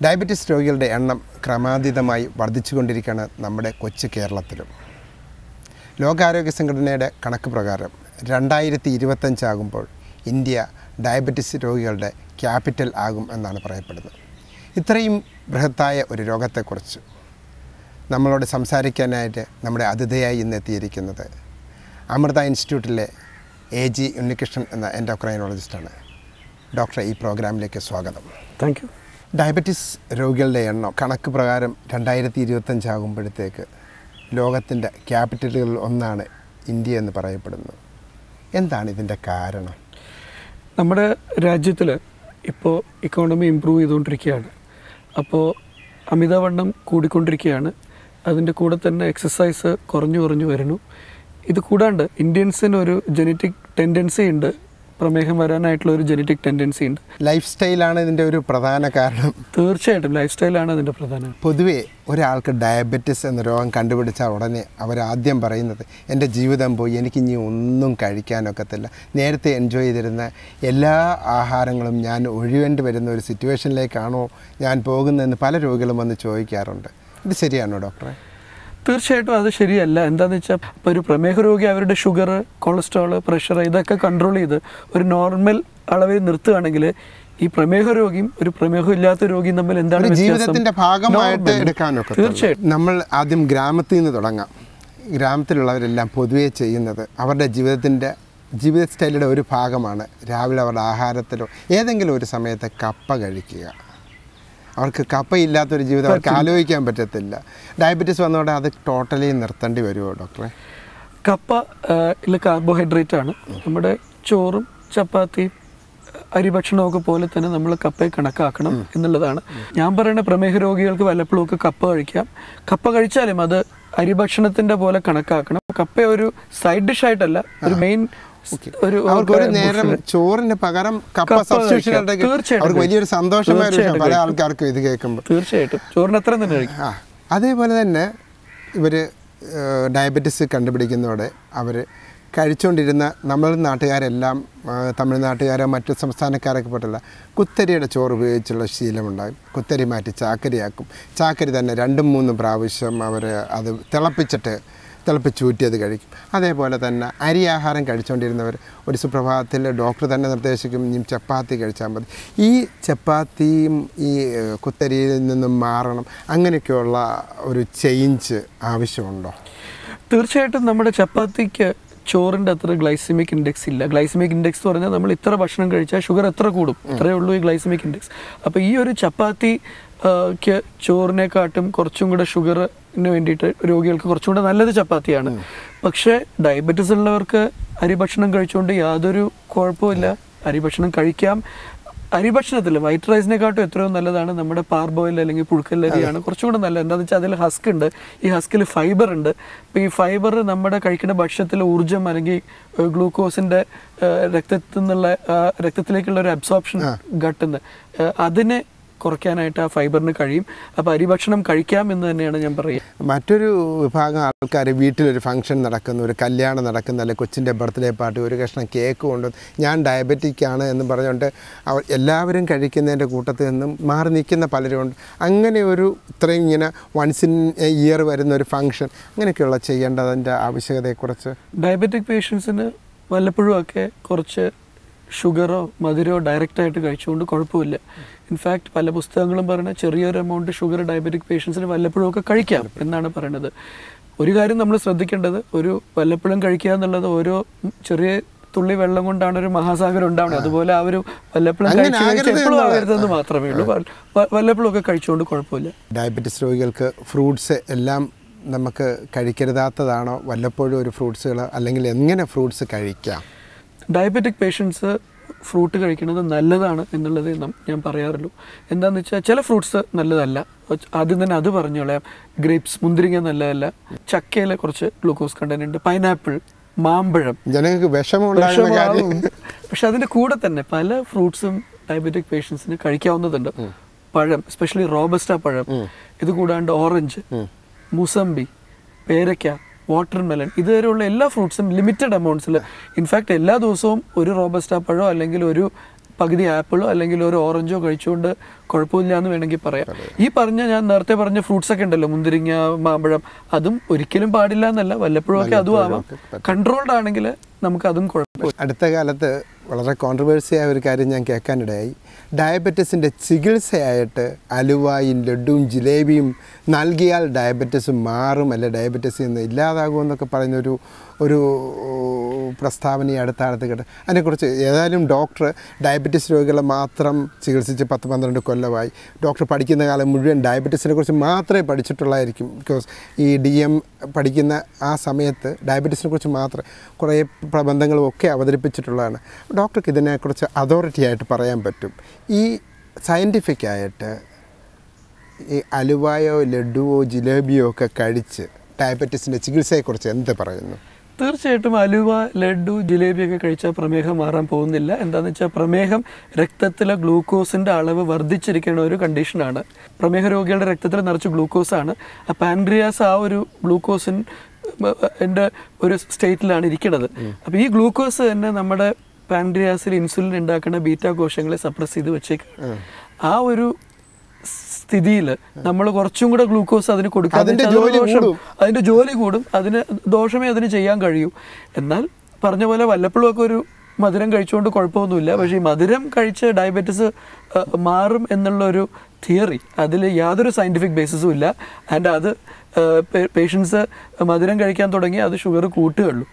Diabetes രോഗികളുടെ എണ്ണം ക്രമാതീതമായി വർദ്ധിച്ചുകൊണ്ടിരിക്കുകയാണ് നമ്മുടെ കൊച്ചു കേരളത്തിലും. ലോകാരോഗ്യ സംഘടനയുടെ കണക്ക് പ്രകാരം 2025 ആകുമ്പോൾ ഇന്ത്യ ഡയബറ്റിസ് രോഗികളുടെ ക്യാപിറ്റൽ ആകും എന്നാണ് പറയപ്പെടുന്നത്. ഇത്രയും ബൃഹത്തായ ഒരു രോഗത്തെക്കുറിച്ച് നമ്മളോട് സംസാരിക്കാനായിട്ട് നമ്മുടെ അതിഥിയായി ഇന്ന് എത്തിയിരിക്കുന്നത് അമൃത ഇൻസ്റ്റിറ്റ്യൂട്ടിലെ AG ഉണ്ണികൃഷ്ണൻ എന്ന എൻഡോക്രൈനോളജിസ്റ്റാണ്. ഡോക്ടറെ, ഈ പ്രോഗ്രാമിലേക്ക് സ്വാഗതം. Thank you. ഡയബറ്റിസ് രോഗികളുടെ എണ്ണം കണക്ക് പ്രകാരം 2025 ആകുമ്പോഴത്തേക്ക് ലോകത്തിൻ്റെ ക്യാപിറ്റലുകളിൽ ഒന്നാണ് ഇന്ത്യ എന്ന് പറയപ്പെടുന്നു. എന്താണ് ഇതിൻ്റെ കാരണം? നമ്മുടെ രാജ്യത്തിൽ ഇപ്പോൾ ഇക്കോണമി ഇമ്പ്രൂവ് ചെയ്തുകൊണ്ടിരിക്കുകയാണ്. അപ്പോൾ അമിതവണ്ണം കൂടിക്കൊണ്ടിരിക്കുകയാണ്. അതിൻ്റെ കൂടെ തന്നെ എക്സസൈസ് കുറഞ്ഞു വരുന്നു. ഇത് കൂടാണ്ട് ഇന്ത്യൻസിന് ഒരു ജനറ്റിക് ടെൻഡൻസി ഉണ്ട്, പ്രമേഹം വരാനായിട്ടുള്ള ഒരു ജനറ്റിക് ടെൻഡൻസി ഉണ്ട്. ലൈഫ് സ്റ്റൈലാണ് ഇതിൻ്റെ ഒരു പ്രധാന കാരണം. തീർച്ചയായിട്ടും ലൈഫ് സ്റ്റൈലാണ് അതിൻ്റെ പ്രധാനം. പൊതുവേ ഒരാൾക്ക് ഡയബറ്റിസ് എന്ന രോഗം കണ്ടുപിടിച്ചാൽ ഉടനെ അവരാദ്യം പറയുന്നത് എൻ്റെ ജീവിതം പോയി, എനിക്കിനി ഒന്നും കഴിക്കാനൊക്കത്തില്ല, നേരത്തെ എൻജോയ് ചെയ്തിരുന്ന എല്ലാ ആഹാരങ്ങളും ഞാൻ ഒഴിവേണ്ടി വരുന്ന ഒരു സിറ്റുവേഷനിലേക്കാണോ ഞാൻ പോകുന്നതെന്ന് പല രോഗികളും വന്ന് ചോദിക്കാറുണ്ട്. ഇത് ശരിയാണോ ഡോക്ടറെ? തീർച്ചയായിട്ടും അത് ശരിയല്ല. എന്താണെന്ന് വെച്ചാൽ ഇപ്പോൾ ഒരു പ്രമേഹ രോഗി അവരുടെ ഷുഗർ, കൊളസ്ട്രോൾ, പ്രഷർ ഇതൊക്കെ കൺട്രോൾ ചെയ്ത് ഒരു നോർമൽ അളവിൽ നിർത്തുകയാണെങ്കിൽ ഈ പ്രമേഹ രോഗിയും ഒരു പ്രമേഹം ഇല്ലാത്ത രോഗിയും തമ്മിൽ എന്താണ് ജീവിതത്തിൻ്റെ ഭാഗമായിട്ട് എടുക്കാനൊക്കെ. തീർച്ചയായിട്ടും. നമ്മൾ ആദ്യം ഗ്രാമത്തിൽ നിന്ന് തുടങ്ങാം. ഗ്രാമത്തിലുള്ളവരെല്ലാം പൊതുവേ ചെയ്യുന്നത് അവരുടെ ജീവിത സ്റ്റൈലിൻ്റെ ഒരു ഭാഗമാണ് രാവിലെ അവരുടെ ആഹാരത്തിലോ ഏതെങ്കിലും ഒരു സമയത്ത് കപ്പ കഴിക്കുക. അവർക്ക് കപ്പയില്ലാത്തൊരു ജീവിതം അവർക്ക് ആലോചിക്കാൻ പറ്റത്തില്ല. ഡയബറ്റീസ് വന്നതോടെ അത് ടോട്ടലി നിർത്തേണ്ടി വരുമോ ഡോക്ടറെ? കപ്പ കാർബോഹൈഡ്രേറ്റ് ആണ്. നമ്മുടെ ചോറും ചപ്പാത്തിയും അരി ഭക്ഷണമൊക്കെ പോലെ തന്നെ നമ്മൾ കപ്പയെ കണക്കാക്കണം എന്നുള്ളതാണ്. ഞാൻ പറയുന്ന പ്രമേഹ രോഗികൾക്ക് വല്ലപ്പോഴും ഒക്കെ കപ്പ കഴിക്കാം. കപ്പ കഴിച്ചാലും അത് അരി ഭക്ഷണത്തിൻ്റെ പോലെ കണക്കാക്കണം. കപ്പ ഒരു സൈഡ് ഡിഷ് ആയിട്ടല്ല, ഒരു മെയിൻ ഒരു നേരം ചോറിന് പകരം കപ്പ സബ്സ്റ്റിറ്റ്യൂഷൻ അവർക്ക് വലിയൊരു സന്തോഷമായ പല ആൾക്കാർക്കും ഇത് കേൾക്കുമ്പോൾ. തീർച്ചയായിട്ടും ചോറിന് അത്ര തന്നെ കഴിക്കും. അതേപോലെ തന്നെ ഇവർ ഡയബറ്റിസ് കണ്ടുപിടിക്കുന്നതോടെ അവർ കഴിച്ചുകൊണ്ടിരുന്ന നമ്മൾ നാട്ടുകാരെല്ലാം തമിഴ്നാട്ടുകാരോ മറ്റു സംസ്ഥാനക്കാരൊക്കെ പെട്ടില്ല കുത്തരിയുടെ ചോറ് ഉപയോഗിച്ചുള്ള ശീലമുണ്ടാകും. കുത്തരി മാറ്റി ചാക്കരിയാക്കും. ചാക്കരി തന്നെ 2-3 പ്രാവശ്യം അവർ അത് തിളപ്പിച്ചൂറ്റിയത് കഴിക്കും. അതേപോലെ തന്നെ അരി ആഹാരം കഴിച്ചുകൊണ്ടിരുന്നവർ ഒരു സുപ്രഭാതത്തിൽ ഡോക്ടർ തന്നെ നിർദ്ദേശിക്കും ഇനി ചപ്പാത്തി കഴിച്ചാൽ മതി. ഈ ചപ്പാത്തിയും ഈ കുത്തരിയിൽ നിന്നും മാറണം, അങ്ങനെയൊക്കെയുള്ള ഒരു ചേഞ്ച് ആവശ്യമുണ്ടോ? തീർച്ചയായിട്ടും നമ്മുടെ ചപ്പാത്തിക്ക് ചോറിൻ്റെ അത്ര ഗ്ലൈസമിക് ഇൻഡെക്സ് ഇല്ല. ഗ്ലൈസമിക് ഇൻഡെക്സ് എന്ന് പറഞ്ഞാൽ നമ്മൾ ഇത്ര ഭക്ഷണം കഴിച്ചാൽ ഷുഗർ എത്ര കൂടും, ഇത്രയേ ഉള്ളൂ ഈ ഗ്ലൈസമിക് ഇൻഡെക്സ്. അപ്പോൾ ഈ ഒരു ചപ്പാത്തി ചോറിനെക്കാട്ടും കുറച്ചും കൂടെ ഷുഗറിന് വേണ്ടിയിട്ട് രോഗികൾക്ക് കുറച്ചും കൂടെ നല്ലത് ചപ്പാത്തിയാണ്. പക്ഷേ ഡയബറ്റീസ് ഉള്ളവർക്ക് അരിഭക്ഷണം കഴിച്ചുകൊണ്ട് യാതൊരു കുഴപ്പമില്ല. അരിഭക്ഷണം കഴിക്കാം. അരിഭക്ഷണത്തിൽ വൈറ്റ് റൈസിനെക്കാട്ടും എത്രയോ നല്ലതാണ് നമ്മുടെ പാർബോയിൽ അല്ലെങ്കിൽ പുഴുക്കല്ലരിയാണ് കുറച്ചും കൂടെ നല്ലത്. എന്താണെന്ന് വെച്ചാൽ അതിൽ ഹസ്ക് ഉണ്ട്, ഈ ഹസ്കിൽ ഫൈബർ ഉണ്ട്. അപ്പോൾ ഈ ഫൈബർ നമ്മുടെ കഴിക്കുന്ന ഭക്ഷണത്തിലെ ഊർജ്ജം അല്ലെങ്കിൽ ഗ്ലൂക്കോസിൻ്റെ രക്തത്തിലേക്കുള്ള ഒരു അബ്സോർപ്ഷൻ ഘട്ടുന്നത് അതിനെ കുറയ്ക്കാനായിട്ട് ആ ഫൈബറിന് കഴിയും. അപ്പോൾ അരിഭക്ഷണം കഴിക്കാം എന്ന് തന്നെയാണ് ഞാൻ പറയുക. മറ്റൊരു വിഭാഗം ആൾക്കാർ വീട്ടിലൊരു ഫംഗ്ഷൻ നടക്കുന്നു, ഒരു കല്യാണം നടക്കുന്നു, അല്ലെങ്കിൽ കൊച്ചിൻ്റെ ബർത്ത്ഡേ പാർട്ടി, ഒരു കഷ്ണം കേക്ക് കൊണ്ട് ഞാൻ ഡയബറ്റിക് ആണ് എന്ന് പറഞ്ഞുകൊണ്ട് എല്ലാവരും കഴിക്കുന്നതിൻ്റെ കൂട്ടത്തിൽ നിന്നും മാറി നിൽക്കുന്ന പലരുമുണ്ട്. അങ്ങനെ ഒരു ഇത്രയും ഇങ്ങനെ വൺസ് ഇൻ എ ഇയർ വരുന്ന ഒരു ഫംഗ്ഷൻ അങ്ങനെയൊക്കെയുള്ള ചെയ്യേണ്ടതിൻ്റെ ആവശ്യകതയെക്കുറിച്ച് ഡയബറ്റിക് പേഷ്യൻസിന് വല്ലപ്പോഴും ഒക്കെ കുറച്ച് ഷുഗറോ മധുരമോ ഡയറക്റ്റായിട്ട് കഴിച്ചുകൊണ്ട് കുഴപ്പമില്ല. ഇൻഫാക്റ്റ് പല പുസ്തകങ്ങളും പറയുന്നത് ചെറിയൊരു എമൗണ്ട് ഷുഗർ ഡയബറ്റിക് പേഷ്യൻസിന് വല്ലപ്പോഴും ഒക്കെ കഴിക്കാം എന്നാണ് പറയുന്നത്. ഒരു കാര്യം നമ്മൾ ശ്രദ്ധിക്കേണ്ടത്, ഒരു വല്ലപ്പോഴും കഴിക്കുക എന്നുള്ളത് ഓരോ ചെറിയ തുള്ളി വെള്ളം കൊണ്ടാണ് ഒരു മഹാസാഗരം ഉണ്ടാവുന്നത്. അതുപോലെ ആ ഒരു വല്ലപ്പോഴും എപ്പോഴും ആകരുതെന്ന് മാത്രമേ ഉള്ളൂ. വല്ലപ്പോഴും ഒക്കെ കഴിച്ചുകൊണ്ട് കുഴപ്പമില്ല. ഡയബറ്റിസ് രോഗികൾക്ക് ഫ്രൂട്ട്സ് എല്ലാം നമുക്ക് കഴിക്കരുതാത്തതാണോ? വല്ലപ്പോഴും ഒരു ഫ്രൂട്ട്സുകൾ അല്ലെങ്കിൽ എങ്ങനെ ഫ്രൂട്ട്സ് കഴിക്കാം? ഡയബറ്റിക് പേഷ്യൻസ് ഫ്രൂട്ട് കഴിക്കുന്നത് നല്ലതാണ് എന്നുള്ളത് ഞാൻ പറയാറുള്ളൂ. എന്താണെന്ന് വെച്ചാൽ ചില ഫ്രൂട്ട്സ് നല്ലതല്ല. ആദ്യം തന്നെ അത് പറഞ്ഞു കളയാം. ഗ്രേപ്സ്, മുന്തിരിങ്ങ നല്ലതല്ല. ചക്കയിൽ കുറച്ച് ഗ്ലൂക്കോസ് കണ്ടന്റ് ഉണ്ട്. പൈനാപ്പിൾ, മാമ്പഴം ജനങ്ങൾക്ക് വിഷമമാകും. പക്ഷെ അതിൻ്റെ കൂടെ തന്നെ പല ഫ്രൂട്ട്സും ഡയബറ്റിക് പേഷ്യൻസിന് കഴിക്കാവുന്നതുണ്ട്. പഴം, എസ്പെഷ്യലി റോബസ്റ്റ പഴം, ഇത് കൂടാണ്ട് ഓറഞ്ച്, മുസംബി, പേരയ്ക്ക, വാട്ടർമെലൺ, ഇതുവരെയുള്ള എല്ലാ ഫ്രൂട്ട്സും ലിമിറ്റഡ് എമൗണ്ട്സിൽ, ഇൻഫാക്റ്റ് എല്ലാ ദിവസവും ഒരു റോബസ്റ്റ പഴമോ അല്ലെങ്കിൽ ഒരു പകുതി ആപ്പിളോ അല്ലെങ്കിൽ ഒരു ഓറഞ്ചോ കഴിച്ചുകൊണ്ട് കുഴപ്പമില്ല എന്ന് വേണമെങ്കിൽ പറയാം. ഈ പറഞ്ഞ ഞാൻ നേരത്തെ പറഞ്ഞ ഫ്രൂട്ട്സ് ഒക്കെ ഉണ്ടല്ലോ, മുന്തിരിങ്ങ, മാമ്പഴം, അതും ഒരിക്കലും പാടില്ല എന്നല്ല, വല്ലപ്പോഴും ഒക്കെ അതും ആവാം. കൺട്രോൾഡ് ആണെങ്കിൽ നമുക്ക് അതും കുഴപ്പമില്ല. അടുത്ത കാലത്ത് വളരെ കോൺട്രവേഴ്സിയായ ഒരു കാര്യം ഞാൻ കേൾക്കാനിടയായി. ഡയബറ്റീസിൻ്റെ ചികിത്സയായിട്ട് അലുവായും ലഡുവും ജിലേബിയും നൽകിയാൽ ഡയബറ്റീസ് മാറും, അല്ലെ ഡയബറ്റീസിൽ നിന്ന് ഇല്ലാതാകുമെന്നൊക്കെ പറയുന്നൊരു പ്രസ്താവന ഈ അടുത്ത കാലത്ത് കേട്ട്. അതിനെക്കുറിച്ച് ഏതായാലും ഡോക്ടർ ഡയബറ്റീസ് രോഗികളെ മാത്രം ചികിത്സിച്ച് 10-12 കൊല്ലമായി. ഡോക്ടർ പഠിക്കുന്ന കാലം മുഴുവൻ ഡയബറ്റീസിനെ കുറിച്ച് മാത്രമേ പഠിച്ചിട്ടുള്ളായിരിക്കും. ബിക്കോസ് ഈ DM പഠിക്കുന്ന ആ സമയത്ത് ഡയബറ്റീസിനെ കുറിച്ച് മാത്രം കുറേ പ്രബന്ധങ്ങളും ഒക്കെ അവതരിപ്പിച്ചിട്ടുള്ളതാണ്. ഡോക്ടർക്ക് ഇതിനെക്കുറിച്ച് അതോറിറ്റി ആയിട്ട് പറയാൻ പറ്റും. ഈ സയൻറ്റിഫിക്കായിട്ട് ഈ അലുവായോ ലഡുവോ ജിലേബിയോ ഒക്കെ കഴിച്ച് ഡയബറ്റീസിൻ്റെ ചികിത്സയെക്കുറിച്ച് എന്ത് പറയുന്നു? തീർച്ചയായിട്ടും അലുവ, ലഡു, ജിലേബിയൊക്കെ കഴിച്ചാൽ പ്രമേഹം മാറാൻ പോകുന്നില്ല. എന്താണെന്ന് വെച്ചാൽ പ്രമേഹം രക്തത്തിലെ ഗ്ലൂക്കോസിൻ്റെ അളവ് വർദ്ധിച്ചിരിക്കുന്ന ഒരു കണ്ടീഷനാണ്. പ്രമേഹ രോഗികളുടെ രക്തത്തിൽ നിറച്ച് ഗ്ലൂക്കോസാണ്. ആ പാൻക്രിയാസ് ആ ഒരു ഗ്ലൂക്കോസിൻ്റെ ഒരു സ്റ്റേറ്റിലാണ് ഇരിക്കുന്നത്. അപ്പോൾ ഈ ഗ്ലൂക്കോസ് തന്നെ നമ്മുടെ പാൻക്രിയാസിൽ ഇൻസുലിൻ ഉണ്ടാക്കുന്ന ബീറ്റാ കോശങ്ങളെ സപ്രസ് ചെയ്ത് വെച്ചേക്കാണ്. ആ ഒരു സ്ഥിതിയിൽ നമ്മൾ കുറച്ചും കൂടെ ഗ്ലൂക്കോസ് അതിന് കൊടുക്കുക, അതിൻ്റെ ജോലി കൂടും, അതിന് ദോഷമേ അതിന് ചെയ്യാൻ കഴിയൂ. എന്നാൽ പറഞ്ഞ പോലെ വല്ലപ്പോഴും ഒക്കെ ഒരു മധുരം കഴിച്ചുകൊണ്ട് കുഴപ്പമൊന്നുമില്ല. പക്ഷേ ഈ മധുരം കഴിച്ച് ഡയബറ്റീസ് മാറും എന്നുള്ളൊരു തിയറി അതിൽ യാതൊരു സയൻറ്റിഫിക് ബേസിസും ഇല്ല. ആൻഡ് അത് പേഷ്യൻസ് മധുരം കഴിക്കാൻ തുടങ്ങി അത് ഷുഗർ കൂട്ടുകയുള്ളൂ.